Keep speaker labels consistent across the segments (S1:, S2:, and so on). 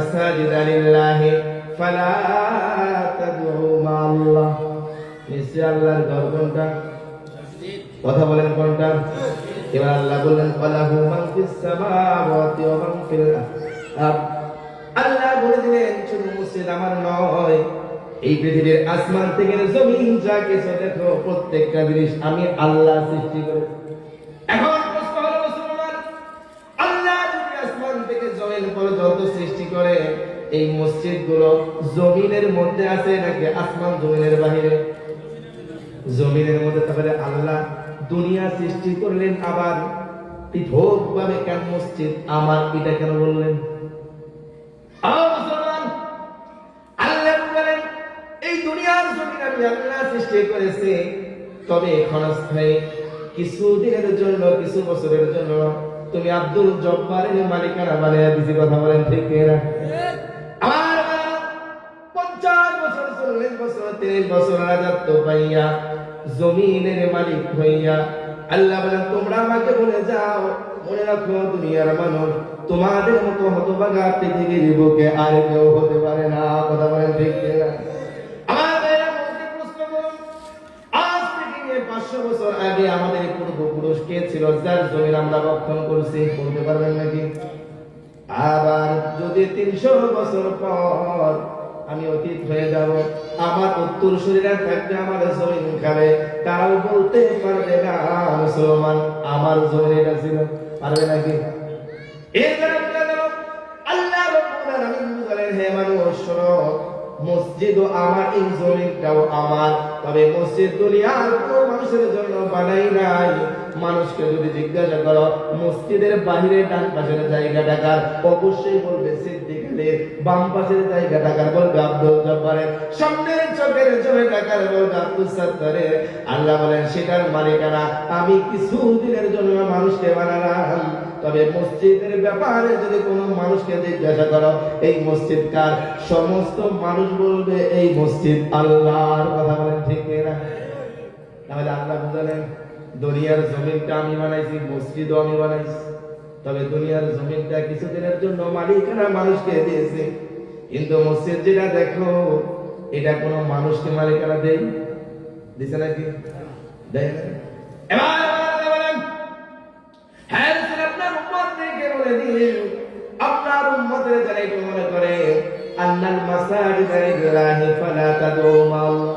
S1: মাসাজিদা লিল্লাহি ফালা তাদউ মাআল্লাহ। নিশ্চয় আল্লাহর ঘর কোনটা? কথা বলেন কোনটা? এবার আল্লাহ বললেন ফালাহু মান ফিস সামাওয়াতি ওয়া মান ফিল আরদ। আল্লাহ বলে দিলেন শুধু মসজিদ আমার নয়, এই পৃথিবীর আসমান থেকে জমিন যা কিছু দেখো প্রত্যেকটা জিনিস আমি আল্লাহ সৃষ্টি করেছি। এখন প্রশ্ন হলো মুসলমান, আল্লাহ যদি আসমান থেকে জমিন পর্যন্ত সৃষ্টি করে, এই মসজিদগুলো জমিনের মধ্যে আছে নাকি আসমান জমিনের বাইরে? জমিনের মধ্যে। তাহলে আল্লাহ দুনিয়া সৃষ্টি করলেন, আবার পৃথকভাবে কেন মসজিদ আমার এটা কেন বললেন? আল্লাহ বলেন এই দুনিয়ার জমিন আমি আল্লাহ সৃষ্টি করেছি, তবে ক্ষণস্থায়ী কিছু দিনের জন্য, কিছু বছরের জন্য তুমি আব্দুল জব্বারের মালিকানা বানিয়ে দিছি। কথা বলেন ঠিক না? আমার 50 বছর 40 বছর 30 বছর রাজত্ব পাইয়া জমিনের মালিক হইয়া আল্লাহ বলেন তোমরা আমাকে বলে যাও, মনে রাখো দুনিয়ার মানুষ তোমাদের মতো হতভাগা পৃথিবীর বুকে আর কেউ হতে পারে না। কথা বলেন ঠিক না? আমার ভাইরা বলতে প্রশ্ন করুন, আজ থেকে 500 বছর আগে আমাদের পূর্বপুরুষ কে ছিল যার জমিন আমরা রক্ষণ করছি? বলতে পারবেন নাকি? আবার যদি 300 বছর পর আমি অতীত হয়ে যাব, আমার উত্তর শরীরে থাকবে আমার জমিন খাবে, তারাও বলতে পারবে না মুসলমান আমার জমিন এটা ছিল। পারবে নাকি? আল্লাহ রাব্বুল আলামিন বলেন হে মানুষ শোনো, মসজিদও আমার, এই জমিনটাও আমার, তবে মসজিদ দুনিয়ার কোনো মানুষের জন্য বানাই নাই। মানুষকে যদি জিজ্ঞাসা করো মসজিদের বাহিরে ডান পাশের জায়গাটা কার, অবশ্যই বলবে সিদ্দিক আলীর, বাম পাশের জায়গাটা কার বলবে আব্দুল জব্বারের, সামনের চোখের জমিটা কার বলবে আব্দুল সাত্তারের। আল্লাহ বলেন সেটার মালিকানা আমি কিছু দিনের জন্য মানুষকে বানালাম, তবে মসজিদের ব্যাপারে যদি কোনো মানুষকে জিজ্ঞাসা করো এই মসজিদ কার, সমস্ত মানুষ বলবে এই মসজিদ আল্লাহর। কথা বলেন ঠিক না? তাহলে আল্লাহ বুঝালেন দুনিয়ার জমিনটা আমি বানাইছি, মসজিদও আমি বানাইছি, তবে দুনিয়ার জমিনটা কিছুদিনের জন্য মালিকানা মানুষকে দিয়েছি, কিন্তু মসজিদ যেটা দেখো এটা কোনো মানুষকে মালিকানা দেয় দিছে নাকি? দেয় না। এবার বলেন হ্যাঁ আপনার উম্মতদেরকে বলে দিন, আপনার উম্মতের যারা এটা মনে করে আন্নাল মাসাজিদা লিল্লাহি ফালা তাদউ মাআল্লাহ,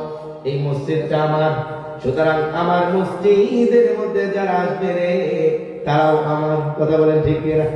S1: এই মসজিদটা আমার, সুতরাং আমার মসজিদের মধ্যে যারা আসবে রে তারাও আমার। কথা বলেন ঠিক না?